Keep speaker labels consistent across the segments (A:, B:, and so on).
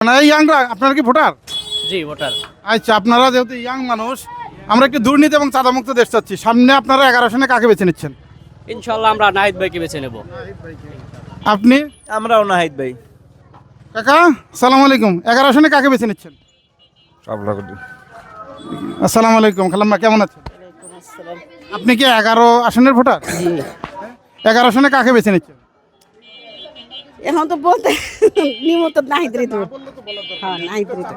A: না ইয়াংরা আপনারা কি ভোটার?
B: জি ভোটার।
A: আচ্ছা, আপনারা যেহেতু ইয়াং মানুষ, আমরা একটি দুর্নীতি এবং চাঁদামুক্ত দেশ চাচ্ছি। সামনে আপনারা 11 আসনে কাকে বেছে নিচ্ছেন?
B: ইনশাল্লাহ আমরা নাহিদ ভাইকে বেছে নেব।
A: আপনি?
C: আমরাও নাহিদ ভাই।
A: কাকা সালাম আলাইকুম, 11 আসনে কাকে বেছে নিচ্ছেন? আসসালামু আলাইকুম খালাম্মা, কেমন আছেন? আপনি কি 11 আসনের ভোটার? 11 আসনে কাকে বেছে নিচ্ছেন?
D: এখন তো বলতে নিমত নাহিদ ঋতু। হ্যাঁ নাহিদ ঋতু।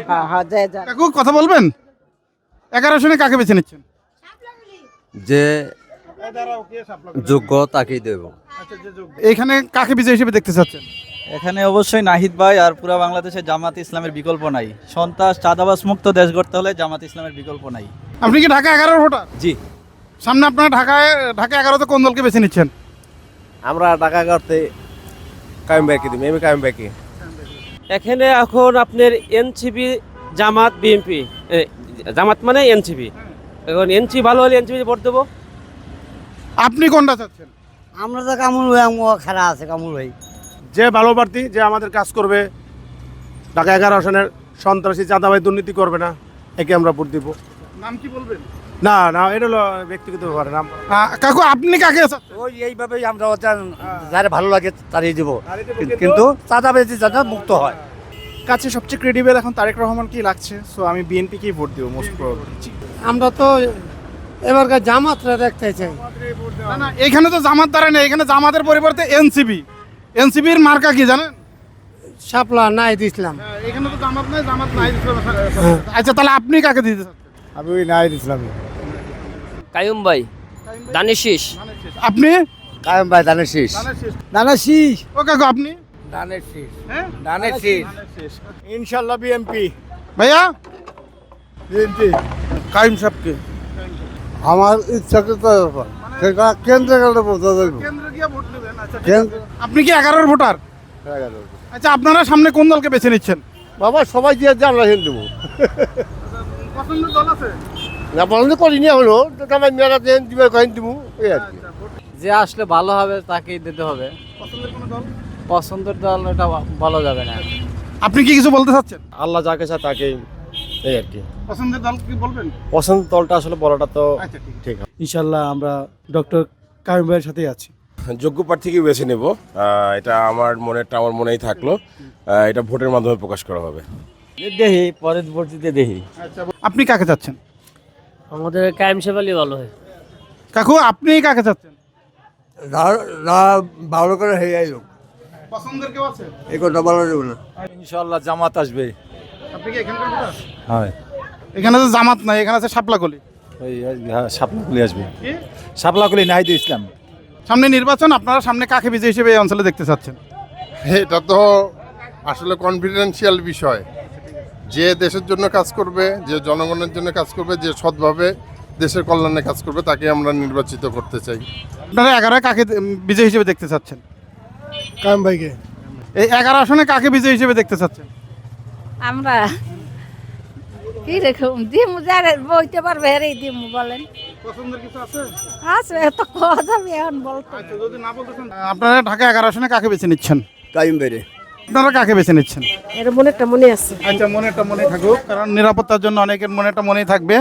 D: হ্যাঁ জয় জয়।
A: কাকু কথা বলবেন? 11 আসনে কাকে বেছে নিচ্ছেন?
E: যে যোগ্য তাকেই দেব।
A: এখানে কাকে বিজয় হিসেবে দেখতে চাচ্ছেন?
C: এখানে অবশ্যই নাহিদ ভাই, আর পুরা বাংলাদেশে জামাত ইসলামের বিকল্প নাই। সন্ত্রাস চাঁদাবাজ মুক্ত দেশ গড়তে হলে জামাত ইসলামের বিকল্প নাই।
A: আপনি কি ঢাকা 11 ভোটার?
E: জি,
A: সামনে আপনারা ঢাকা 11তে কোন দলকে বেছে নিচ্ছেন?
F: আমরা ঢাকা করতে কায়েম ভাইকে দিই, আমি কায়েম ভাইকে।
B: এখানে এখন আপনার এনসিপি জামাত বিএনপি, জামাত মানে এনসিপি, এখন এনসিপি ভালো হলে এনসিপি ভোট দেবো।
A: আপনি কোনটা চাচ্ছেন?
D: আমরা তো কামুল ভাই খেলা আছে কামুল ভাই।
F: যে ভালো প্রার্থী, যে আমাদের কাজ করবে, ঢাকা 11 আসনের সন্ত্রাসী চাঁদাবাজ দুর্নীতি করবে না, একে আমরা ভোট দিব।
A: নাম কি বলবেন?
F: না না, এটা হলো ব্যক্তিগত ব্যাপার। নাম
A: কাকু আপনি কাকে চাচ্ছেন?
G: ওই এইভাবেই আমরা যারা ভালো লাগে তারই দিব, কিন্তু চাঁদাবাজি যাতে মুক্ত হয়।
H: কাছে সবচেয়ে ক্রেডিবল এখন তারেক রহমান কি লাগছে, সো আমি বিএনপিকেই ভোট দেবো মোস্ট প্রবাবলি।
D: আমরা তো এবারকার জামাতরা দেখতে চাই।
A: না না, এখানে তো জামাত দাঁড়ায় না, এখানে জামাতের পরিবর্তে এনসিপি। এনসিপির মার্কা কি জানেন?
D: শাপলা নাহিদ ইসলাম।
A: এখানে তো জামাত নাই, জামাত নাই। আচ্ছা, তাহলে আপনি কাকে দিতে চাচ্ছেন?
F: আমি ওই নাহিদ ইসলামী।
B: কায়ুম ভাই, দানিশ শীষ।
A: আপনি?
G: কায়েম ভাই ধানের শীষ।
D: দানা শীষ।
A: ও কাকু আপনি?
G: ধানের শীষ।
A: হ্যাঁ,
G: ধানের শীষ।
F: ইনশাল্লাহ বিএনপি।
A: ভাইয়া?
F: বিএনপি
G: কায়েম সাহেবকে আমার ইচ্ছাকৃত ব্যাপার, সেটা কেন্দ্রে গেলে বোঝা যাবে।
A: কেন্দ্রে গিয়ে ভোট নেবেন। আচ্ছা, ঠিক আছে। আপনি কি 11 ভোটার? আচ্ছা, আপনারা সামনে কোন দলকে বেছে নিচ্ছেন?
G: বাবা সবাই দিয়ে আমরা হিন্দু দেবো,
A: পছন্দের দল আছে?
G: না পছন্দ করিনি হলো আমার মেয়েরা দেন দিবে কয়েন দিব, এই আর কি।
C: যে আসলে ভালো হবে তাকেই দিতে হবে।
A: পছন্দের কোনো দল?
C: পছন্দের দল এটা বলা যাবে না।
A: আপনি কি কিছু বলতে চাচ্ছেন?
F: আল্লাহ যাকে চায় তাকেই, এই আর কি।
A: পছন্দের দল কি বলবেন?
F: পছন্দ দলটা আসলে বলাটা তো
A: আচ্ছা, ঠিক আছে।
F: ঠিক।
H: ইনশাল্লাহ আমরা ডক্টর কায়েম ভাইয়ের সাথেই আছি।
I: যোগ্য প্রার্থীকে বেছে নেব, এটা আমার মনেই থাকলো। এটা ভোটের মাধ্যমে প্রকাশ করা হবে।
C: দেখি পরের ভোটে দেখি।
A: আচ্ছা, আপনি কাকে চাচ্ছেন?
B: আমাদের কায়েম শেফালি ভালো হয়।
A: কাকু আপনি কাকে চাচ্ছেন?
G: ভালো করে হয়ে আইলো,
A: পছন্দের কেউ আছে?
G: এই কথা বলা যাবে না।
C: ইনশাআল্লাহ জামাত আসবে।
A: আপনি কি এখানকার ভোটার?
C: হ্যাঁ,
A: এখানে তো জামাত নাই, এখানে আছে শাপলাকলি।
C: ওই শাপলাকুলি আসবে।
A: কি?
C: শাপলাকুলি নাহিদ ইসলাম।
A: সামনে নির্বাচন, আপনারা সামনে কাকে বিজয়ী হিসেবে এই অঞ্চলে দেখতে চাচ্ছেন?
I: এটা তো আসলে কনফিডেন্সিয়াল বিষয়। যে দেশের জন্য কাজ করবে, যে জনগণের জন্য কাজ করবে, যে সৎভাবে দেশের কল্যাণে কাজ করবে, তাকে আমরা নির্বাচিত করতে চাই।
A: আপনারা 11 কাকে বিজয়ী হিসেবে দেখতে চাচ্ছেন?
G: কায়েম ভাইকে।
A: এই 11 আসনে কাকে বিজয়ী হিসেবে দেখতে চাচ্ছেন?
D: আমরা কি রকম দিমু যারা বইতে পারবে হেরে দিমু বলেন।
A: পছন্দের কিছু আছে?
D: আছে এত কথা আমি এখন বলতে।
A: আচ্ছা, যদি না বলতে চান, আপনারা ঢাকা 11 আসনে কাকে বেছে নিচ্ছেন?
G: কায়েম ভাইরে।
A: আপনারা কাকে বেছে নিচ্ছেন?
D: এর মনে একটা মনে আছে।
A: আচ্ছা, মনেটা মনে থাকুক, কারণ নিরাপত্তার জন্য অনেকের মনেটা মনেই থাকবে,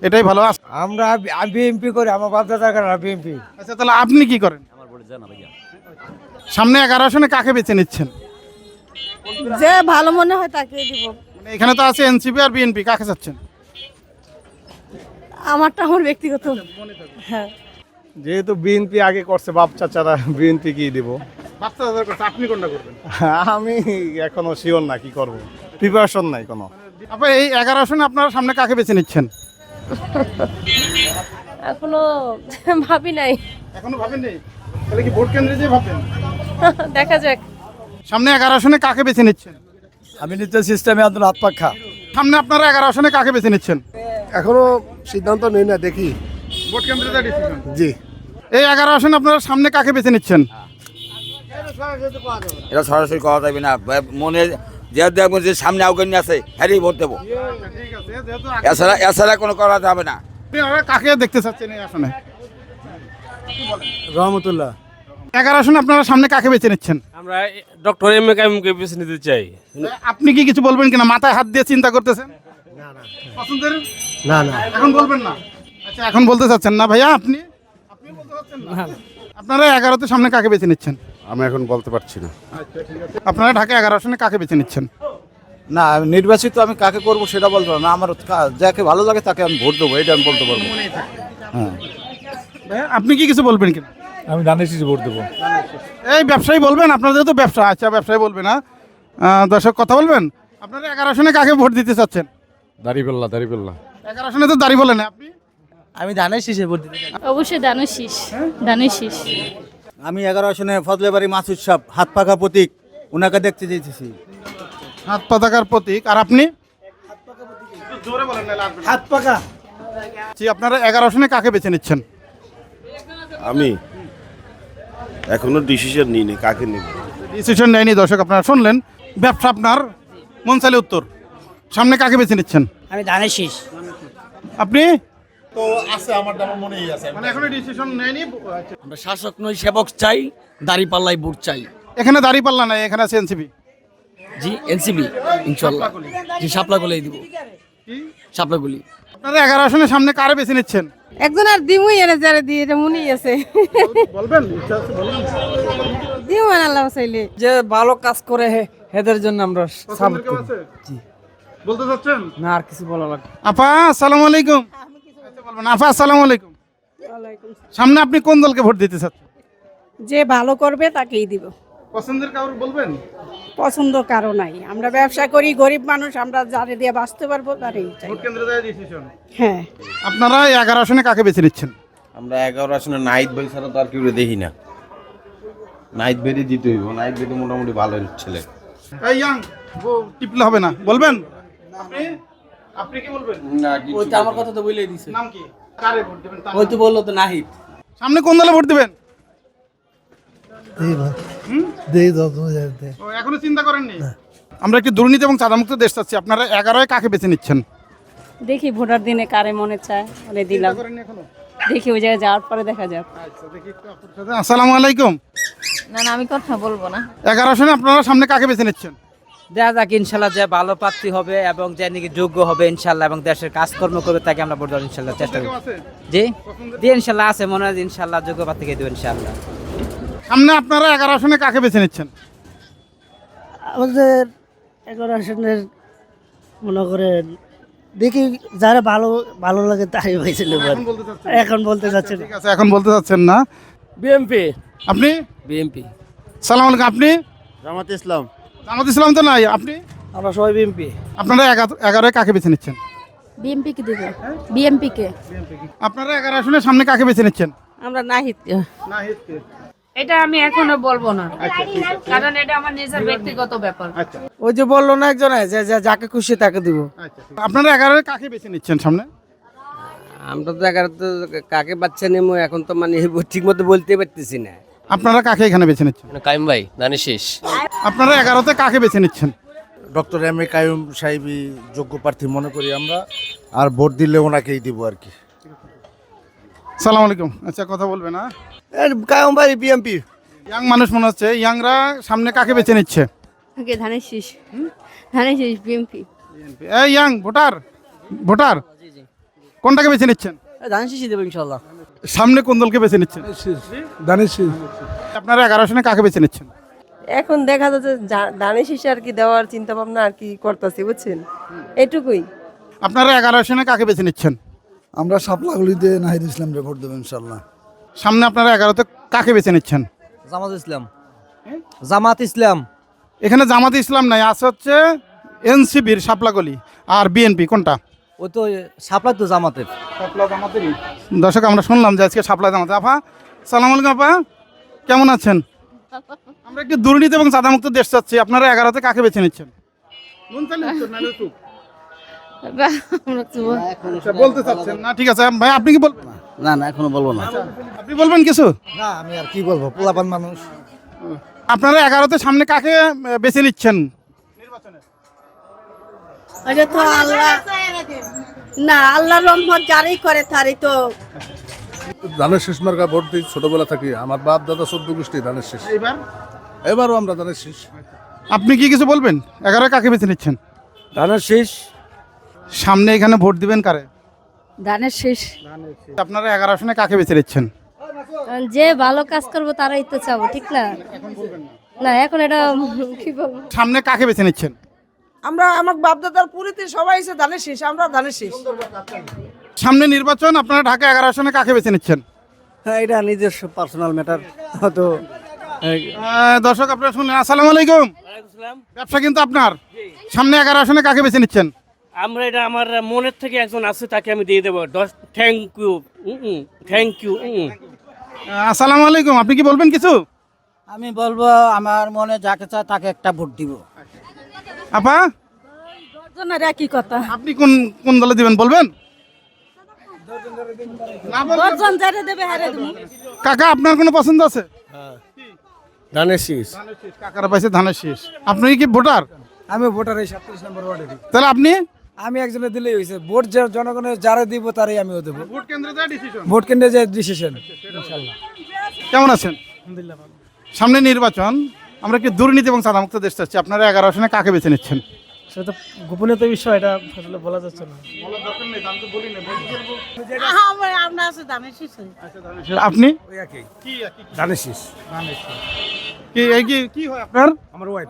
A: এটাই ভালো।
G: আমরা বিএমপি করি, আমার বাপ দাদা করে বিএমপি।
A: আচ্ছা, তাহলে আপনি কি করেন? সামনে 11 আসনে কাকে বেছে নিচ্ছেন?
D: যে ভালো মনে হয় তাকে দিব।
A: মানে এখানে তো আছে এনসিপি আর বিএনপি, কাকে চাচ্ছেন?
D: আমারটা আমার ব্যক্তিগত। হ্যাঁ,
F: যেহেতু বিএনপি আগে করছে, বাপ চাচারা বিএনপি কি দিব।
A: আপনি কোনটা করবেন?
F: আমি এখনো শিওর না কি করব, প্রিপারেশন নাই কোনো।
A: আপনি এই 11 আসনে আপনারা সামনে কাকে বেছে নিচ্ছেন?
J: এখনো ভাবি নাই,
A: এখনো ভাবেন নেই? তাহলে কি ভোট কেন্দ্রে যেয়ে ভাববেন?
J: দেখা যাক।
A: সামনে 11 আসনে কাকে বেছে নিচ্ছেন?
G: আমি নিতে সিস্টেমে আন্দোলন হাত পাখা।
A: সামনে আপনারা 11 আসনে কাকে বেছে নিচ্ছেন?
G: এখনো সিদ্ধান্ত নেই না, দেখি।
A: ভোট কেন্দ্রে যা ডিসিশন।
G: জি,
A: এই 11 আসনে আপনারা সামনে কাকে বেছে নিচ্ছেন?
E: এটা সরাসরি করা যাবে না। মনে যে দেখবো যে সামনে আউকানি আছে হ্যারি ভোট দেবো,
A: ঠিক আছে, যেহেতু
E: এছাড়া কোনো করা যাবে না।
A: আপনি কাকে দেখতে চাচ্ছেন এই আসনে?
G: রহমতুল্লাহ।
A: 11 আসনে আপনারা সামনে কাকে বেছে নিচ্ছেন?
B: আমরা ডক্টর এম এ কাইমকে বেছে নিতে চাই।
A: আপনি কি কিছু বলবেন কিনা? মাথায় হাত দিয়ে চিন্তা করতেছেন? পছন্দের
G: না না
A: এখন বলবেন না? আচ্ছা, এখন বলতে চাচ্ছেন না ভাইয়া? আপনি বলতে চাচ্ছেন না? আপনারা 11তে সামনে কাকে বেছে নিচ্ছেন?
F: আমি এখন বলতে পারছি না।
A: আপনারা ঢাকা 11 আসনে কাকে বেছে নিচ্ছেন?
C: না, নির্বাচিত আমি কাকে করব সেটা বলবো না, আমার যাকে ভালো লাগে তাকে আমি ভোট দেবো, এটা আমি বলতে পারবো।
A: ভাইয়া, আপনি কি কিছু বলবেন কিনা?
H: আমি ধানের শীষে ভোট দেবো।
A: এই ব্যবসায়ী বলবেন, আপনাদের তো ব্যবসা। আচ্ছা, ব্যবসায়ী বলবে না, দর্শক কথা বলবেন। আপনারা 11 আসনে কাকে ভোট দিতে চাচ্ছেন?
F: দাঁড়িপাল্লা
A: 11 আসনে তো দাঁড়িয়ে বলেন আপনি।
C: আমি ধানের শীষে ভোট দিতে।
J: অবশ্যই দানের শীষ, দানের শীষ।
C: আমি 11 আসনে ফজলেবাড়ি মাসুদ সাহেব হাত পাকা প্রতীক, ওনাকে দেখতে যেতেছি।
A: হাত পতাকার প্রতীক। আর আপনি?
G: হাত পাকা।
A: জি, আপনারা 11 আসনে কাকে বেছে নিচ্ছেন?
F: আমি এখনো ডিসিশন নিইনি কাকে নিব।
A: ডিসিশন নেয়নি। দর্শক আপনারা শুনলেন, ব্যবসা আপনার মন চাইলে উত্তর। সামনে কাকে বেছে নিচ্ছেন?
D: আমি ধানের শীষ।
A: আপনি?
I: তো আছে, আমার মনেই আছে।
A: মানে এখনো ডিসিশন নেয়নি।
C: আমরা শাসক নই, সেবক চাই, দাড়ি পাল্লাই ভোট চাই।
A: এখানে দাঁড়িয়ে পাল্লা নাই, এখানে আছে এনসিপি।
C: জি, এনসিবি ইনশাআল্লাহ। জি, শাপলাগুলি দিব, শাপলাগুলি।
A: আপনারা 11 আসনের সামনে কারে বেছে নিচ্ছেন?
J: একজন আর দিমুই এনে যারে দিয়ে এটা মনেই আছে।
A: বলবেন? ইচ্ছা আছে বলবেন।
J: দিমু আল্লাহ চাইলে।
C: যে ভালো কাজ করে এদের জন্য আমরা
A: পছন্দের কেউ আছে? বলতে চাচ্ছেন?
C: না, আর কিছু বলা লাগবে।
A: আপা আসসালামু আলাইকুম। আচ্ছা, বলবেন। আপা আসসালামু আলাইকুম। সামনে আপনি কোন দলকে ভোট দিতে চাচ্ছেন?
D: যে ভালো করবে তাকেই দিব।
A: পছন্দের কাউর বলবেন?
D: পছন্দ কারো নাই, আমরা ব্যবসা করি, গরিব মানুষ, আমরা যারে দিয়ে বাঁচতে পারবো তারই চাই।
A: ভোট কেন্দ্রে যায় ডিসিশন।
D: হ্যাঁ।
A: আপনারা 11 আসনে কাকে বেছে নিচ্ছেন?
E: আমরা 11 আসনে নাহিদ ভাই ছাড়া তো আর কেউ দেখি না। নাহিদ ভাই দিতে হইব, নাহিদ ভাই তো মোটামুটি ভালো ছেলে।
A: এই ইয়াং টিপলে হবে না, বলবেন? আপনি? আপনি কি বলবেন?
E: না,
C: ওই তো আমার কথা তো বলেই দিছে।
A: নাম কি? কারে ভোট দিবেন?
C: ওই তো বললো তো নাহিদ।
A: সামনে কোন দলে ভোট দিবেন? ও, এখনো চিন্তা করেননি? আমরা একটি দুর্নীতি এবং চাঁদামুক্ত দেশ চাচ্ছি। আপনারা 11 কাকে বেছে নিচ্ছেন?
J: দেখি ভোটার দিনে কারে মনে চায় বলে দিলাম।
A: চিন্তা করেননি এখনো?
J: দেখি ওই জায়গায় যাওয়ার পরে দেখা যাক।
A: আচ্ছা, দেখি একটু আপনার সাথে। আসসালামু আলাইকুম।
J: না না, আমি কথা বলবো না।
A: 11 আসনে আপনারা সামনে কাকে বেছে নিচ্ছেন?
C: দেখা যাক, ইনশাল্লাহ যে ভালো প্রার্থী হবে এবং যে নাকি যোগ্য হবে ইনশাল্লাহ এবং দেশের কাজকর্ম করবে তাকে আমরা ভোট দেওয়ার ইনশাল্লাহ চেষ্টা
A: কেউ
C: করব।
A: আছে?
C: জি, জি, ইনশাল্লাহ আছে, মনে হয় ইনশাল্লাহ যোগ্য প্রার্থীকে দেবেন ইনশাল্লাহ।
A: সামনে আপনারা 11 আসনে কাকে বেছে নিচ্ছেন?
D: আমাদের 11 আসনের মনে করেন দেখি যারা ভালো ভালো লাগে তাই বেছে নেব।
A: এখন বলতে চাচ্ছেন?
D: এখন বলতে চাচ্ছি না।
A: ঠিক আছে, এখন বলতে চাচ্ছেন না।
C: বিএমপি।
A: আপনি?
C: বিএমপি।
A: সালাম আলাইকুম। আপনি?
F: জামাত ইসলাম।
A: জামাত ইসলাম তো নাই। আপনি?
C: আমরা সবাই বিএমপি।
A: আপনারা 11 কাকে বেছে নিচ্ছেন?
J: বিএমপি কে দেব? বিএমপি কে।
A: আপনারা 11 আসনে সামনে কাকে বেছে নিচ্ছেন?
J: আমরা নাহিদ।
A: নাহিদকে।
J: এটা আমি এখনো বলবো না, কারণ এটা আমার নিজের ব্যক্তিগত ব্যাপার।
A: আচ্ছা,
C: ওই যে বললো না একজন যে যাকে খুশি তাকে দিব।
A: আচ্ছা। আপনারা 11 কাকে বেছে নিচ্ছেন সামনে?
C: আমরা তো 11 তো কাকে বাচ্চা নেবো এখন তো মানে ঠিক মতো বলতে পারতেছি না।
A: আপনারা কাকে এখানে বেছে নিচ্ছেন?
C: কাইম ভাই ধানের শীষ।
A: আপনারা 11তে কাকে বেছে নিচ্ছেন?
G: ডক্টর এম এ কাইম সাহেবই যোগ্য প্রার্থী মনে করি আমরা, আর ভোট দিলে ওনাকেই দিব আর কি।
A: সালাম আলাইকুম। আচ্ছা, কথা বলবে না?
G: কাইম ভাই বিএমপি।
A: ইয়াং মানুষ মনে হচ্ছে। ইয়াংরা সামনে কাকে বেছে নিচ্ছে?
J: ওকে, ধানের শীষ। ধানের শীষ, বিএমপি।
A: এই ইয়াং ভোটার কোনটাকে বেছে নিচ্ছেন?
C: ধানের শীষই দেবো ইনশাল্লাহ।
A: সামনে কোন দলকে বেছে নিচ্ছেন?
G: ধানের শীষ।
A: আপনারা 11 আসনে কাকে বেছে নিচ্ছেন?
J: এখন দেখা যাচ্ছে ধানের শীষ আর কি দেওয়ার চিন্তা ভাবনা আর কি করতেছি, বুঝছেন, এটুকুই।
A: আপনারা 11 আসনে কাকে বেছে নিচ্ছেন?
G: আমরা শাপলাগুলিতে নাহিদ ইসলামকে ভোট দেবো ইনশাল্লাহ।
A: সামনে আপনারা 11তে কাকে বেছে নিচ্ছেন?
C: জামাত ইসলাম। জামাত ইসলাম।
A: এখানে জামাত ইসলাম নাই, আছে হচ্ছে এনসিবির শাপলাগলি আর বিএনপি। কোনটা?
C: ও তো শাপলা তো জামাতের।
A: দর্শক আমরা শুনলাম যে আজকে শাপলা জামাত। আপা সালাম আলাইকুম। আপা কেমন আছেন? আমরা একটি দুর্নীতি এবং চাঁদামুক্ত দেশ চাচ্ছি। আপনারা 11তে কাকে বেছে নিচ্ছেন? বলতে চাচ্ছেন না? ঠিক আছে ভাই, আপনি কি বলবেন?
C: না না, এখনো বলবো না।
A: আপনি বলবেন কিছু?
G: না, আমি আর কি বলবো, পোলাপান মানুষ।
A: আপনারা 11তে সামনে কাকে বেছে নিচ্ছেন?
D: এটা তো আল্লাহ না, আল্লাহর রহমত যারাই করে তারই তো
G: ধানের শীষ মার্কা ভোট দিই ছোটবেলা থাকি, আমার বাপ দাদা 14 গোষ্ঠী ধানের শীষ।
A: এবার
G: এবারও আমরা ধানের শীষ।
A: আপনি কি কিছু বলবেন? 11 কাকে বেছে নিচ্ছেন?
C: ধানের শীষ।
A: সামনে এখানে ভোট দিবেন কারে?
D: ধানের শেষ
A: আপনারা 11 আসনে কাকে বেছে নিচ্ছেন?
J: যে ভালো কাজ করবো তারাই তো চাবো, ঠিক না? না এখন এটা কি বলবো?
A: সামনে কাকে বেছে নিচ্ছেন?
D: আমরা আমার বাপ দাদার পুরীতে সবাই এসে ধানের শেষ, আমরা ধানের শেষ।
A: সামনে নির্বাচন, আপনারা ঢাকা 11 আসনে কাকে বেছে নিচ্ছেন?
C: হ্যাঁ, এটা নিজস্ব পার্সোনাল ম্যাটার। হয়তো
A: দর্শক আপনারা শুনলেন। আসসালামু আলাইকুম। ব্যবসা কিন্তু আপনার। সামনে 11 আসনে কাকে বেছে নিচ্ছেন?
B: আমরা এটা আমার মনের থেকে একজন আছে, তাকে আমি দিয়ে দেবো। Thank you, thank you.
A: আসসালামু আলাইকুম। আপনি কি বলবেন কিছু?
C: আমি বলবো আমার মনে যাকে চায় তাকে একটা ভোট দিব।
A: আপা
D: জনের একই কথা,
A: আপনি কোন কোন দলে দিবেন বলবেন? না বলবেন?
D: দশজন যারে দেবে হারে দেবো।
A: কাকা আপনার কোনো পছন্দ আছে?
F: ধানের শীষ।
A: কাকারা পাইছে ধানের শীষ। আপনি কি ভোটার?
C: আমি ভোটার এই 37 নম্বর ওয়ার্ডে দিই।
A: তাহলে আপনি
C: আমি একজনে দিলেই হয়েছে। ভোট যে জনগণের যারা দিব তারই আমিও দেবো।
A: ভোট কেন্দ্রে যা ডিসিশন।
C: ভোট কেন্দ্রে যে ডিসিশন।
A: কেমন আছেন? সামনে নির্বাচন, আমরা কি দুর্নীতি এবং চাঁদামুক্ত দেশ চাচ্ছি। আপনারা 11 আসনে কাকে বেছে নিচ্ছেন?
C: সেটা তো গোপনীয়তা বিষয়, এটা আসলে বলা যাচ্ছে না।
D: আমরা আছে ধানের শেষ।
A: আপনি
F: ধানের শীষ।
A: কি এই কি হয় আপনার?
F: আমার ওয়াইফ।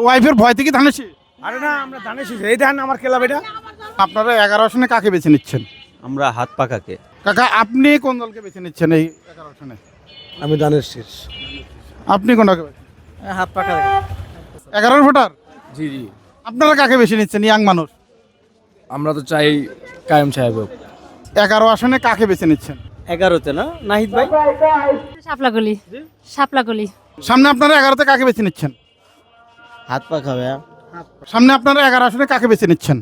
A: ওয়াইফের ভয় থেকে ধানের শীষ?
F: আরে না, আমরা ধানের শীষ। এই ধান আমার খেলা বেটা।
A: আপনারা 11 আসনে কাকে বেছে নিচ্ছেন?
C: আমরা হাত পাকাকে।
A: কাকা আপনি কোন দলকে বেছে নিচ্ছেন এই 11 আসনে?
F: আমি ধানের শীষ।
A: আপনি কোনটাকে?
C: হাত পাকাকে।
A: 11 ভোটার।
F: জি জি।
A: আপনারা কাকে বেছে নিচ্ছেন ইয়াং মানুষ?
F: আমরা তো চাই কায়েম সাহেব।
A: 11 আসনে কাকে বেছে নিচ্ছেন?
C: 11তে না নাহিদ ভাই?
J: শাপলাকলি, শাপলাকলি।
A: সামনে আপনারা 11তে কাকে বেছে নিচ্ছেন?
C: হাত পাকাবে।
A: সামনে আপনারা 11 আসনে কাকে বেছে নিচ্ছেন?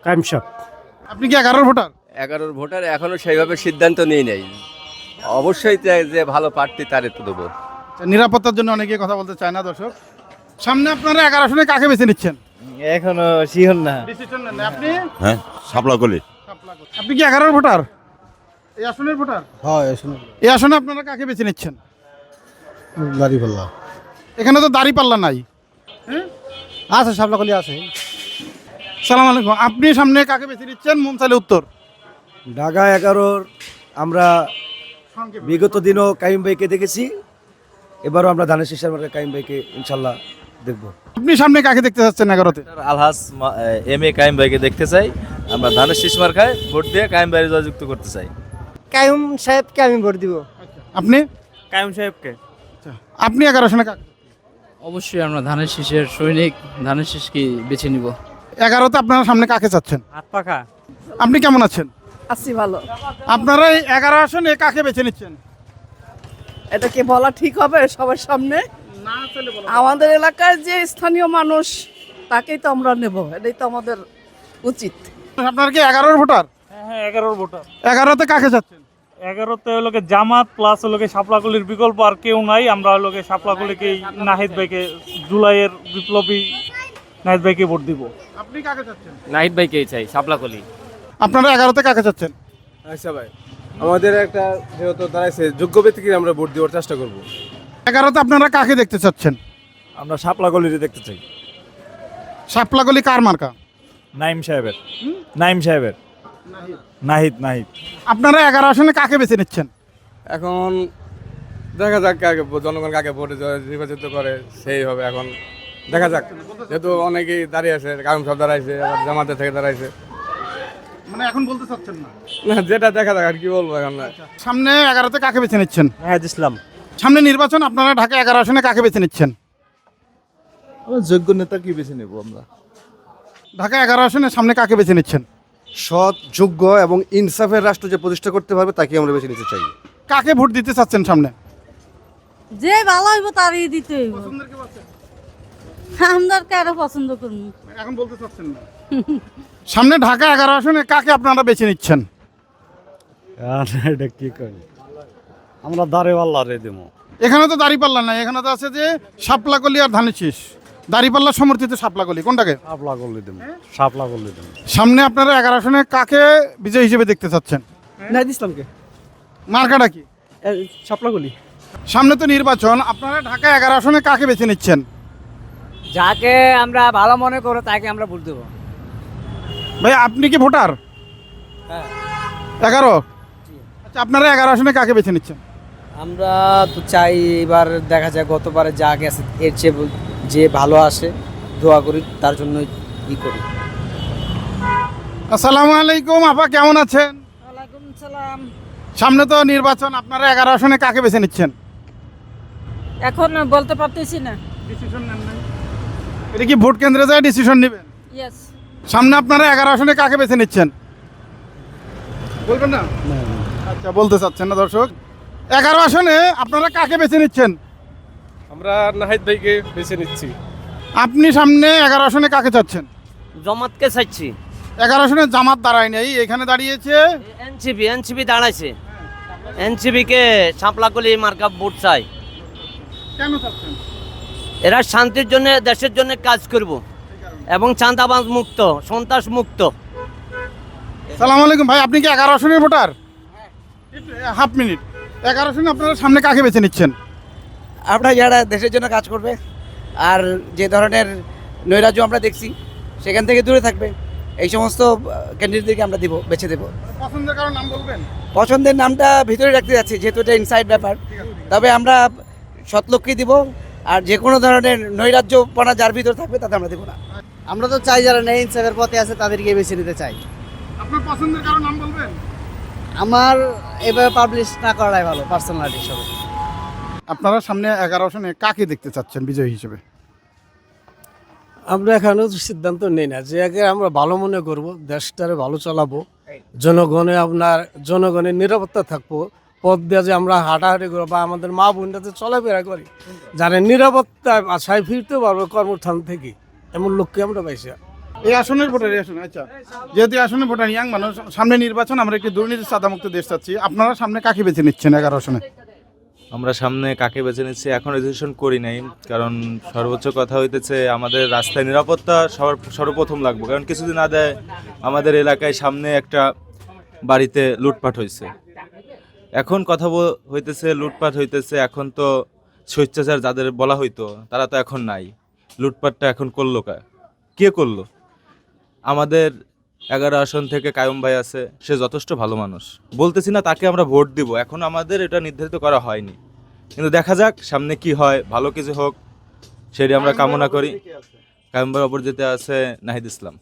F: কায়েম সাহেব।
A: আপনি কি 11 ভোটার?
K: 11 ভোটার এখনো সেইভাবে সিদ্ধান্ত নিয়ে নেই। অবশ্যই যে ভালো প্রার্থী তারে তো দেবো।
A: নিরাপত্তার জন্য অনেকে কথা বলতে চায় না দর্শক। সামনে আপনারা 11 আসনে কাকে বেছে নিচ্ছেন?
C: এখনো শিওর না।
A: ডিসিশন নেন না। আপনি
E: হ্যাঁ, শাপলাকলি।
A: আপনি কি 11 ভোটার? এই আসনের ভোটার?
G: হ্যাঁ, শুনুন
A: এই আসনে আপনারা কাকে বেছে নিচ্ছেন?
G: দাঁড়িপাল্লা
A: এখানে তো দাঁড়িপাল্লা নাই। হ্যাঁ
G: আছে, সাবলাকলি আছে।
A: সালাম আলাইকুম। আপনি সামনে কাকে বেছে নিচ্ছেন? মন চাইলে উত্তর।
C: ঢাকা 11 আমরা বিগত দিনও কাইম ভাইকে দেখেছি, এবারও আমরা ধানের শীষের মার্কা কাইম ভাইকে ইনশাল্লাহ দেখব।
A: আপনি সামনে কাকে দেখতে চাচ্ছেন 11তে?
C: আলহাজ এম এ কাইম ভাইকে দেখতে চাই। আমরা ধানের শীষ মার্কায় ভোট দিয়ে কাইম ভাইয়ের জয়যুক্ত করতে চাই।
D: কায়ুম সাহেবকে আমি ভোট দিব।
A: আপনি?
C: কাইম সাহেবকে।
A: আপনি 11 আসনে কাকে?
C: অবশ্যই আমরা ধানের শীষের সৈনিক, ধানের শীষকে বেছে নিব।
A: 11তে আপনারা সামনে কাকে চাচ্ছেন?
C: হাত পাকা।
A: আপনি কেমন আছেন?
D: আছি ভালো।
A: আপনারা এই 11 আসনে কাকে বেছে নিচ্ছেন?
D: এটা কি বলা ঠিক হবে সবার সামনে? আমাদের এলাকার যে স্থানীয় মানুষ তাকেই তো আমরা নেব, এটাই তো আমাদের উচিত।
A: আপনারা কি 11 ভোটার?
H: হ্যাঁ 11 ভোটার।
A: 11তে কাকে চাচ্ছেন?
H: 11তে হলো জামাত প্লাস হলো শাপলাকলির বিকল্প আর কেউ নাই। আমরা হলো শাপলাকলিকে নাহিদ ভাইকে, জুলাইয়ের বিপ্লবী নাহিদ ভাইকে ভোট দিব।
A: আপনি কাকে চাচ্ছেন?
B: নাহিদ ভাইকেই চাই, শাপলাকলি।
A: আপনারা 11তে কাকে চাচ্ছেন?
F: আচ্ছা ভাই, আমাদের একটা যেহেতু দাঁড়াইছে যোগ্য ব্যক্তিকে আমরা ভোট দেওয়ার চেষ্টা করব।
A: 11তে আপনারা কাকে দেখতে চাচ্ছেন?
F: আমরা শাপলাকলিতে দেখতে চাই।
A: শাপলাকলি কার মার্কা?
F: নাইম সাহেবের। নাইম সাহেবের। নাহিদ নাহিদ।
A: আপনারা 11 আসনে কাকে বেছে নিচ্ছেন?
F: এখন দেখা যাক কাকে জনগণ কাকে ভোটে নির্বাচিত করে সেই হবে। এখন দেখা যাক, যেহেতু অনেকেই দাঁড়িয়ে আছে, কায়ুম সব দাঁড়াইছে, আবার জামাতের থেকে দাঁড়াইছে।
A: মানে এখন বলতে চাচ্ছেন না?
F: না, যেটা দেখা যাক আর কি বলবো এখন।
A: সামনে 11তে কাকে বেছে নিচ্ছেন?
C: নাহিদ ইসলাম।
A: সামনে নির্বাচন, আপনারা ঢাকা 11 আসনে কাকে বেছে নিচ্ছেন?
G: যোগ্য নেতা কি বেছে নেব আমরা?
A: ঢাকা 11 আসনে সামনে কাকে বেছে নিচ্ছেন?
G: সৎ, যোগ্য এবং ইনসাফের রাষ্ট্র যে প্রতিষ্ঠা করতে পারবে তাকে আমরা বেছে নিতে চাই।
A: কাকে ভোট দিতে চাচ্ছেন সামনে?
J: যে ভালো হইব তারই দিতে হইব। আমরা কারো পছন্দ করব?
A: এখন বলতে চাচ্ছেন না। সামনে ঢাকা 11 আসনে কাকে আপনারা বেছে নিচ্ছেন?
C: এটা কি করি, আমরা দাঁড়িপাল্লা রে দেব।
A: এখানে তো দাঁড়িপাল্লা নাই, এখানে তো আছে যে শাপলাকলি আর ধানের শীষ। দাঁড়িপাল্লা সমর্থিত শাপলাকলি, কোনটাকে?
C: শাপলা করলে দেব। শাপলা করলে দেব।
A: সামনে আপনারা 11 আসনে কাকে বিজয় হিসেবে দেখতে চাচ্ছেন?
C: নাহিদ ইসলামকে।
A: মার্কাটা কি?
B: শাপলাকলি।
A: সামনে তো নির্বাচন, আপনারা ঢাকা 11 আসনে কাকে বেছে নিচ্ছেন?
B: যাকে আমরা ভালো মনে করো তাকে আমরা ভোট দেবো।
A: ভাই আপনি কি ভোটার?
B: হ্যাঁ।
A: 11? আচ্ছা, আপনারা 11 আসনে কাকে বেছে নিচ্ছেন?
B: আমরা তো চাই এবার দেখা যায় গতবারে যা গেছে এর চেয়ে যে ভালো আসে দোয়া করি, তার জন্য ই করি।
A: আসসালামু আলাইকুম আপা, কেমন আছেন?
D: ওয়ালাইকুম সালাম।
A: সামনে তো নির্বাচন, আপনারা 11 আসনে কাকে বেছে নিচ্ছেন?
D: এখন বলতে পারতেছি না।
A: ডিসিশন নেন নাই? এটা কি ভোট কেন্দ্রে যায় ডিসিশন নেবেন?
D: ইয়েস।
A: সামনে আপনারা 11 আসনে কাকে বেছে নিচ্ছেন? বলবেন না? আচ্ছা, বলতে চাচ্ছেন না দর্শক। 11 আসনে আপনারা কাকে বেছে নিচ্ছেন?
F: আমরা নাহিদ ভাইকে বেছে নিচ্ছি।
A: আপনি সামনে 11 আসনে কাকে চাচ্ছেন?
B: জমাতকে চাইছি।
A: 11 আসনে জামাত দাঁড়ায় নাই, এখানে দাঁড়িয়েছে
B: এনসিপি দাঁড়াইছে। এনসিপিকে শাপলাকলি মার্কা ভোট চাই।
A: কেন চাচ্ছেন?
B: এরা শান্তির জন্য, দেশের জন্য কাজ করব এবং চাঁদাবাজ মুক্ত, সন্ত্রাস মুক্ত।
A: সালাম আলাইকুম ভাই, আপনি কি 11 আসনের ভোটার? Half minute. 11 আসনে আপনারা সামনে কাকে বেছে নিচ্ছেন?
C: আমরা যারা দেশের জন্য কাজ করবে আর যে ধরনের নৈরাজ্য আমরা দেখছি সেখান থেকে দূরে থাকবে, এই সমস্ত ক্যান্ডিডেটদেরকে আমরা বেছে দেবো।
A: পছন্দের কারো নাম বলবেন?
C: পছন্দের নামটা ভিতরে রাখতে যাচ্ছি, যেহেতু এটা ইনসাইড ব্যাপার। তবে আমরা সৎলোককেই দিব, আর যে কোনো ধরনের নৈরাজ্যপনা যার ভিতর থাকবে তাতে আমরা দেবো না।
B: আমরা তো চাই যারা নেই ইনসাফের পথে আছে তাদেরকে বেছে নিতে চাই।
A: আপনার পছন্দের কারো নাম বলবেন?
B: আমার এবার পাবলিশ না করাই ভালো, পার্সোনালিটি হিসেবে।
A: আপনারা সামনে 11 আসনে কাকে দেখতে চাচ্ছেন বিজয়ী হিসেবে?
L: আমরা এখানেও সিদ্ধান্ত নেই না, যে আগে আমরা ভালো মনে করব, দেশটারে ভালো চালাবো, জনগণের নিরাপত্তা থাকবো, পথ দিয়ে যে আমরা হাঁটাহাঁটি করবো বা আমাদের মা বোনটাতে চলাফেরা করি, যারা নিরাপত্তা আশায় ফিরতে পারবো কর্মস্থান থেকে, এমন লোককে আমরা পাইছি।
A: এই আসনের ভোটার, এই আসনে। আচ্ছা, যেহেতু এই আসনে ভোটার ইয়াং মানুষ, সামনে নির্বাচন, আমরা একটি দুর্নীতি সাদামুক্ত দেশ চাচ্ছি, আপনারা সামনে কাকে বেছে নিচ্ছেন 11 আসনে?
M: আমরা সামনে কাকে বেছে নিচ্ছি এখন ডিসিশন করি নাই, কারণ সর্বোচ্চ কথা হইতেছে আমাদের রাস্তায় নিরাপত্তা সর্বপ্রথম লাগবে। কারণ কিছুদিন আগে আমাদের এলাকায় সামনে একটা বাড়িতে লুটপাট হয়েছে। এখন কথা হইতেছে লুটপাট হইতেছে, এখন তো স্বেচ্ছাচার যাদের বলা হইতো তারা তো এখন নাই। লুটপাটটা এখন করলো কে করলো? আমাদের 11 আসন থেকে কায়ুম ভাই আছে, সে যথেষ্ট ভালো মানুষ, বলতেছি না তাকে আমরা ভোট দিব, এখন আমাদের এটা নির্ধারিত করা হয়নি, কিন্তু দেখা যাক সামনে কি হয়, ভালো কিছু হোক সেটি আমরা কামনা করি। কায়ুম ভাই অপরাজিতে আছে নাহিদ ইসলাম।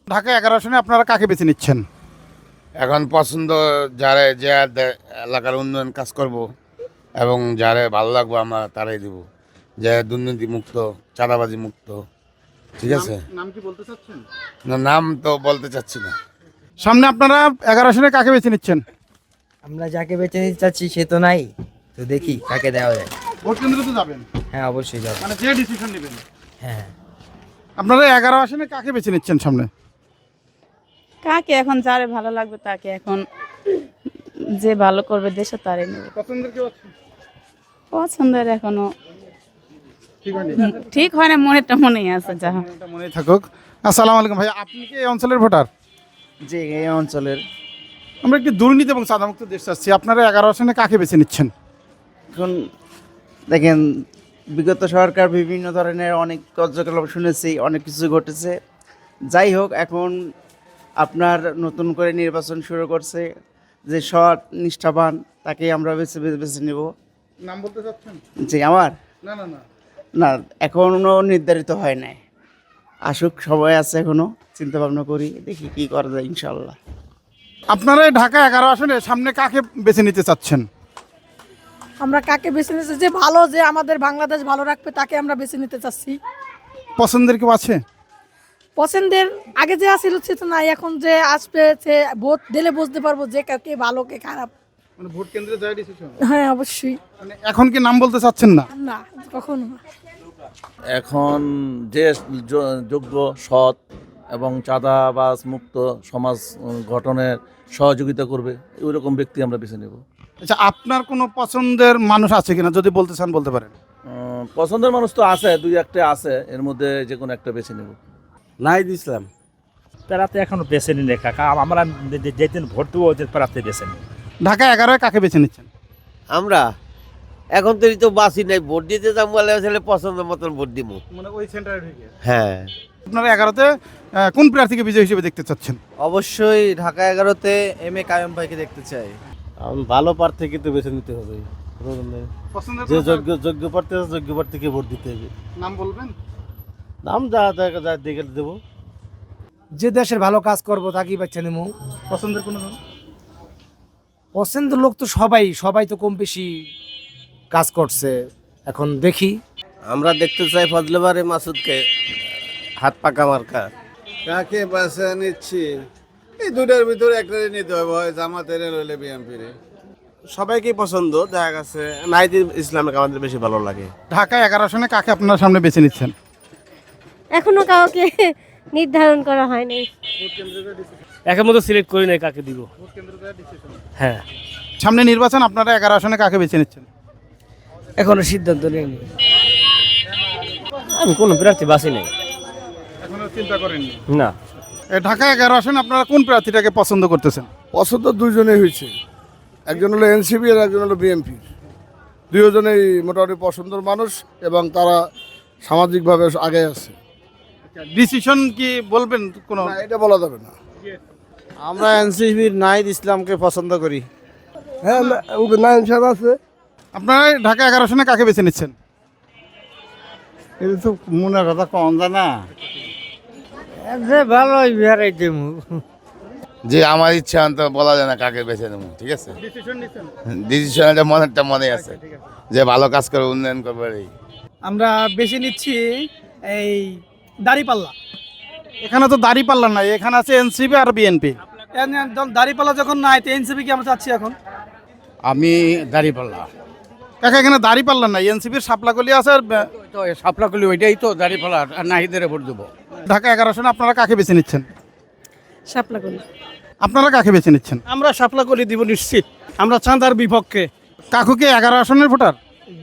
A: ঢাকা 11 আসনে আপনারা কাকে বেছে নিচ্ছেন?
G: এখন পছন্দ যারা যে এলাকার উন্নয়ন কাজ করব এবং যারা ভালো লাগবে আমরা তারাই দেবো, যে দুর্নীতি মুক্ত, চাঁদাবাজি মুক্ত। ঠিক আছে,
A: নাম কি বলতে চাচ্ছেন?
G: না, নাম তো বলতে চাচ্ছি না।
A: সামনে আপনারা 11 আসনে কাকে বেছে নিচ্ছেন?
B: আমরা যাকে বেছে নিতে চাচ্ছি সে তো নাই, তো দেখি কাকে দেওয়া যায়।
A: ভোট কেন্দ্রে তো যাবেন?
B: হ্যাঁ, অবশ্যই যাবো।
A: মানে যে ডিসিশন নেবেন।
B: হ্যাঁ।
A: আপনারা 11 আসনে কাকে বেছে নিচ্ছেন সামনে?
D: কাকে এখন যারে ভালো লাগবে তাকে, এখন যে ভালো করবে দেশে তারে নেব।
A: পছন্দের কেউ আছে?
D: পছন্দের এখনো
A: ঠিক হয়নি?
D: ঠিক হয় না, মনেই আছে যা।
A: এটা মনেই থাকুক। আসসালামু আলাইকুম ভাই, আপনি কি এই অঞ্চলের ভোটার?
B: যে এই অঞ্চলের
A: আমরা একটি দুর্নীতি এবং সাদামুক্ত দেশ চাচ্ছি, আপনারা 11 আসনে কাকে বেছে নিচ্ছেন?
B: এখন দেখেন, বিগত সরকার বিভিন্ন ধরনের অনেক কার্যকলাপ শুনেছি, অনেক কিছু ঘটেছে। যাই হোক, এখন আপনার নতুন করে নির্বাচন শুরু করছে, যে সৎ নিষ্ঠাবান তাকে আমরা বেছে নেব।
A: নাম বলতে চাচ্ছেন?
B: যে আমার
A: না না না
B: না, এখনো নির্ধারিত হয় নাই, আসুক, সময় আছে, এখনো চিন্তা ভাবনা করি, দেখি কি করা যায় ইনশাল্লাহ।
A: আপনারা এই ঢাকা 11 আসনে সামনে কাকে বেছে নিতে চাচ্ছেন?
D: আমরা কাকে বেছে নিতে, যে ভালো, যে আমাদের বাংলাদেশ ভালো রাখবে তাকে আমরা বেছে নিতে চাচ্ছি।
A: পছন্দের কেউ আছে?
D: পছন্দের আগে যে আসিল সে তো নাই, এখন যে আসবে সে ভোট দিলে বুঝতে পারবো যে কে ভালো কে খারাপ।
A: মানে ভোট কেন্দ্রে যায় ডিসিশন?
D: হ্যাঁ, অবশ্যই।
A: মানে এখন কি নাম বলতে চাচ্ছেন না?
D: না, কখনো না।
L: এখন যে যোগ্য, সৎ এবং চাঁদাবাজ মুক্ত সমাজ গঠনের সহযোগিতা করবে, ওইরকম ব্যক্তি আমরা বেছে নেব।
A: আচ্ছা, আপনার কোনো পছন্দের মানুষ আছে কিনা, যদি বলতে চান বলতে পারেন।
L: পছন্দের মানুষ তো আছে, দুই একটা আছে, এর মধ্যে যে কোনো একটা বেছে নেব।
C: নাহিদ ইসলাম।
H: তারা তো এখনো বেছে নিলে কাকা, আমরা যেদিন ভোট দেবো ওই দিন প্রার্থী বেছে নিই।
A: ঢাকা 11 কাকে বেছে নিচ্ছেন?
K: আমরা এখন তো বাসি নাই, ভোট দিতে যাবো বলে আসলে পছন্দ মতন ভোট দিব।
A: মানে ওই সেন্টারে ঢুকে
K: হ্যাঁ,
A: আপনারা 11তে কোন প্রার্থীকে বিজয় হিসেবে দেখতে চাচ্ছেন?
B: অবশ্যই ঢাকা 11তে এম.এ. কাইয়ুম ভাইকে দেখতে চাই।
C: ভালো প্রার্থীকে তো বেছে নিতে হবে,
A: পছন্দের
C: যে
A: কোনো
C: যোগ্য প্রার্থী আছে যোগ্য প্রার্থীকে ভোট দিতে হবে।
A: নাম বলবেন?
C: নাম যা দেখে দেবো।
N: যে দেশের ভালো কাজ করবো তাকেই বাচ্চা নেবো।
A: পছন্দের কোনো দল?
N: পছন্দের লোক তো সবাই তো কম বেশি কাজ করছে, এখন দেখি।
K: আমরা দেখতে চাই ফজলেবারে মাসুদকে, হাত পাকা মার্কা।
C: কাকে বাছা নিচ্ছি এই দুটার ভিতরে একটা নিতে হবে, হয় জামাতের হইলে বিএনপির।
B: সবাইকেই পছন্দ, দেখা গেছে নাহিদ ইসলামকে আমাদের বেশি ভালো লাগে।
A: ঢাকা 11 আসনে কাকে আপনারা সামনে বেছে নিচ্ছেন?
J: এখনো কাউকে নির্ধারণ করা হয়নি।
H: এখন মতো সিলেক্ট করি নাই কাকে দিব। হ্যাঁ,
A: সামনে নির্বাচন, আপনারা 11 আসনে কাকে বেছে নিচ্ছেন?
N: এখনো সিদ্ধান্ত নেইনি। আমি কোনো প্রার্থী বাছি নাই।
A: এখনো চিন্তা করেননি?
N: না।
A: ঢাকা 11 আসনে আপনারা কোন প্রার্থীটাকে পছন্দ করতেছেন?
C: পছন্দ দুজনেই হয়েছে, একজন হলো এনসিপি আর একজন হলো বিএনপি। দুজনেই মোটামুটি পছন্দের মানুষ এবং তারা সামাজিকভাবে আগে আছে।
A: ডিসিশন কি বলবেন কোনো?
C: না, এটা বলা যাবে না।
B: আমরা এনসিপির নাহিদ ইসলামকে পছন্দ করি।
C: হ্যাঁ, নাইম সাহেব আছে।
A: আপনারা ঢাকা 11 আসনে কাকে বেছে নিচ্ছেন?
C: এটা তো মনের কথা কম জানা।
N: ভালোই বেড়াই দেবো।
G: যে আমার ইচ্ছা তো বলা যায় না কাকে বেছে নেবো, ঠিক আছে?
A: ডিসিশন নিচ্ছেন?
G: ডিসিশন এটা মনেরটা মনে আছে, যে ভালো কাজ করে উন্নয়ন করবে।
N: আমরা বেছে নিচ্ছি এই দাড়িপাল্লা।
A: এখানে তো দাঁড়িপাল্লা নাই, এখানে আছে এনসিপি আর বিএনপি।
N: দাড়িপাল্লা যখন নাই তো এনসিপি কি আমরা চাচ্ছি এখন?
C: আমি দাড়িপাল্লা।
A: কাকা এখানে দাঁড়িপাল্লা নাই, এনসিপির শাপলাকলি আছে আর
C: তো সাপলাকলি ওইটাই তো দাড়িপাল্লা, আর নাহিদের ভোট দেবো।
A: ঢাকা 11 আসনে আপনারা কাকে বেছে নিচ্ছেন?
J: শাপলা কলি।
A: আপনারা কাকে বেছে নিচ্ছেন?
N: আমরা শাপলাকলি দিব নিশ্চিত। আমরা চাঁদার বিপক্ষে।
A: কাকু কি 11 আসনের ভোটার?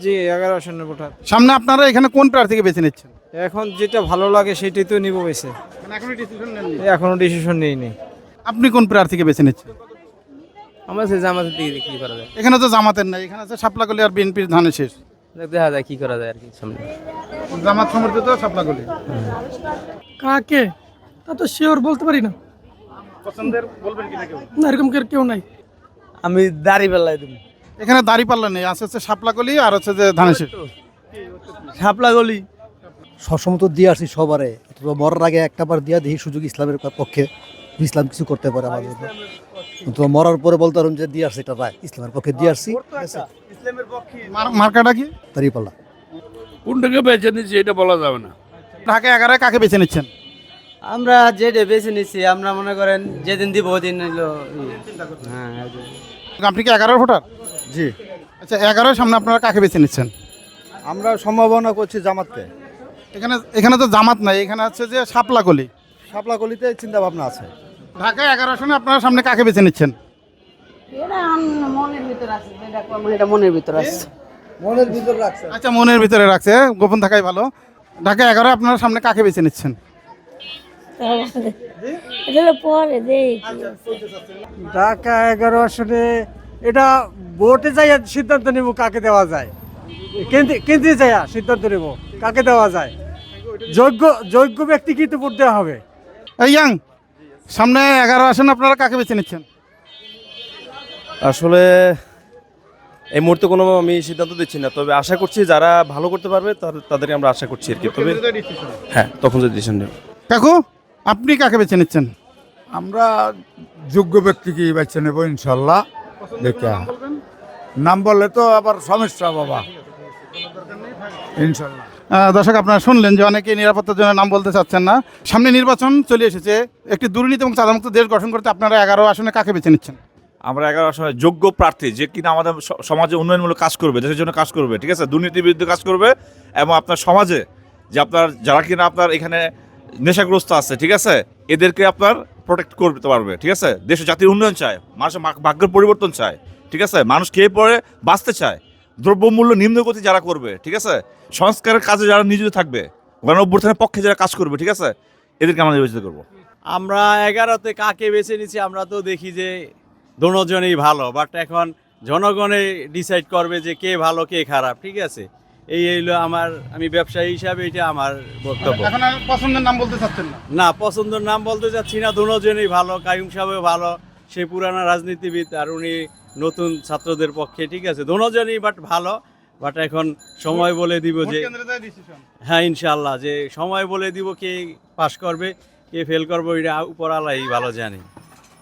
N: জি, 11 আসনের ভোটার।
A: সামনে আপনারা এখানে কোন প্রার্থীকে বেছে নিচ্ছেন?
N: এখন যেটা ভালো লাগে সেটাই তো নিব বেছে। এখনো ডিসিশন নেইনি।
A: আপনি কোন প্রার্থীকে বেছে নিচ্ছেন?
B: আমরা সে জামাতের দিকে কি করা যায়,
A: এখানে তো জামাতের নাই, এখানে আছে শাপলাকলি আর বিএনপির ধানে শেষ।
B: দেখা যায় কি করা যায় আর কি সামনে।
A: জামাত সমর্থিত শাপলাকলি।
N: কাকে তা তো শিওর বলতে পারি না।
A: পছন্দের বলবেন কিনা কেউ?
N: না, এরকম কেউ নাই।
B: আমি দাড়িপাল্লাই দেব।
A: এখানে দাঁড়িপাল্লা নেই, আছে হচ্ছে শাপলাকলি আর হচ্ছে যে ধানে শেষ।
B: শাপলাগলি
C: সবসময় তো দিয়ে আসছি সবারে, তো মরার আগে একটা বার দিয়া দেখি সুযোগ ইসলামের পক্ষে, ইসলাম কিছু করতে পারে আমার জন্য। তো মরার পরে বলতে পারুন যে দিয়ে আসছি, এটা রায় ইসলামের পক্ষে দিয়ে আসছি।
A: মার্কাটা কি?
C: দাড়িপাল্লা।
F: কোনটাকে বেছে নিচ্ছি এটা বলা যাবে না।
A: ঢাকা 11 কাকে বেছে নিচ্ছেন?
B: আমরা যেটা বেছে নিচ্ছি, আমরা মনে করেন যেদিন দিব ওদিন হলো। হ্যাঁ,
A: আপনি কি 11 ভোটার?
C: জি।
A: আচ্ছা, 11 সামনে আপনারা কাকে বেছে নিচ্ছেন?
C: আমরা সম্ভাবনা করছি জামাতকে।
A: এখানে তো জামাত নাই, এখানে আছে যে শাপলাকলি।
C: সাপলাকলিতে চিন্তা ভাবনা আছে।
A: ঢাকা 11 আসনে আপনারা সামনে কাকে বেছে নিচ্ছেন?
D: এটা মনের ভিতর আছে, যেটা করবো এটা মনের ভিতর আছে।
C: মনের ভিতর রাখছে।
A: আচ্ছা, মনের ভিতরে রাখছে, গোপন থাকাই ভালো। ঢাকা 11 আপনারা সামনে কাকে বেছে নিচ্ছেন?
J: পরে
N: ঢাকা 11 আসনে এটা ভোটে যাই সিদ্ধান্ত নেব কাকে দেওয়া যায়। কেন্দ্রে যাই সিদ্ধান্ত নেব কাকে দেওয়া যায়। যোগ্য ব্যক্তি কিন্তু ভোট দেওয়া হবে।
A: এই ইয়াং, সামনে 11 আসনে আপনারা কাকে বেছে নিচ্ছেন?
K: আসলে এই মুহূর্তে কোনো আমি সিদ্ধান্ত দিচ্ছি না, তবে আশা করছি যারা ভালো করতে পারবে তাদেরকে আমরা আশা করছি আর কি। তবে হ্যাঁ, তখন যদি ডিসিশন নেব।
A: কাকু, আপনি কাকে বেছে নিচ্ছেন?
C: আমরা যোগ্য ব্যক্তিকে বেছে নেব ইনশাল্লাহ। দেখে নাম বললে তো আবার সমস্যা বাবা, ইনশাল্লাহ।
A: দর্শক, আপনারা শুনলেন যে অনেকে নিরাপত্তার জন্য নাম বলতে চাচ্ছেন না। সামনে নির্বাচন চলে এসেছে, একটি দুর্নীতি এবং চাঁদামুক্ত দেশ গঠন করতে আপনারা 11 আসনে কাকে বেছে নিচ্ছেন?
M: আমরা 11 আসনে যোগ্য প্রার্থী, যে কিনা আমাদের সমাজে উন্নয়নমূলক কাজ করবে, দেশের জন্য কাজ করবে, ঠিক আছে, দুর্নীতির বিরুদ্ধে কাজ করবে, এবং আপনার সমাজে যে আপনার যারা কিনা আপনার এখানে নেশাগ্রস্ত আছে, ঠিক আছে, এদেরকে আপনার প্রোটেক্ট করতে পারবে, ঠিক আছে। দেশের জাতির উন্নয়ন চায়, মানুষের ভাগ্যের পরিবর্তন চায়, ঠিক আছে, মানুষ খেয়ে পরে বাঁচতে চায়, দ্রব্যমূল্য নিম্নগতি যারা করবে, ঠিক আছে, সংস্কারের কাজে যারা নিয়োজিত থাকবে, গণ অভ্যুত্থানের পক্ষে যারা কাজ করবে, ঠিক আছে, এদেরকে আমরা নির্বাচিত করবো।
B: আমরা 11তে কাকে বেছে নিচ্ছি, আমরা তো দেখি যে দুজনেই ভালো, বাট এখন
O: জনগণে ডিসাইড করবে যে কে ভালো কে খারাপ, ঠিক আছে? এই হইলো আমি ব্যবসায়ী হিসাবে এটা আমার বক্তব্য।
A: এখন আর পছন্দের নাম বলতে চাচ্ছেন না?
O: না, পছন্দের নাম বলতে চাচ্ছি না। দুজনেই ভালো, কাইয়ুম সাহেবও ভালো, সে পুরানা রাজনীতিবিদ আর উনি নতুন ছাত্রদের পক্ষে, ঠিক আছে? দুজনেই বাট ভালো, বাট এখন সময় বলে দিব যে হ্যাঁ ইনশাআল্লাহ যে সময় বলে দিব কে পাশ করবে কে ফেল করবে, এটা উপর আল্লাহই ভালো জানি।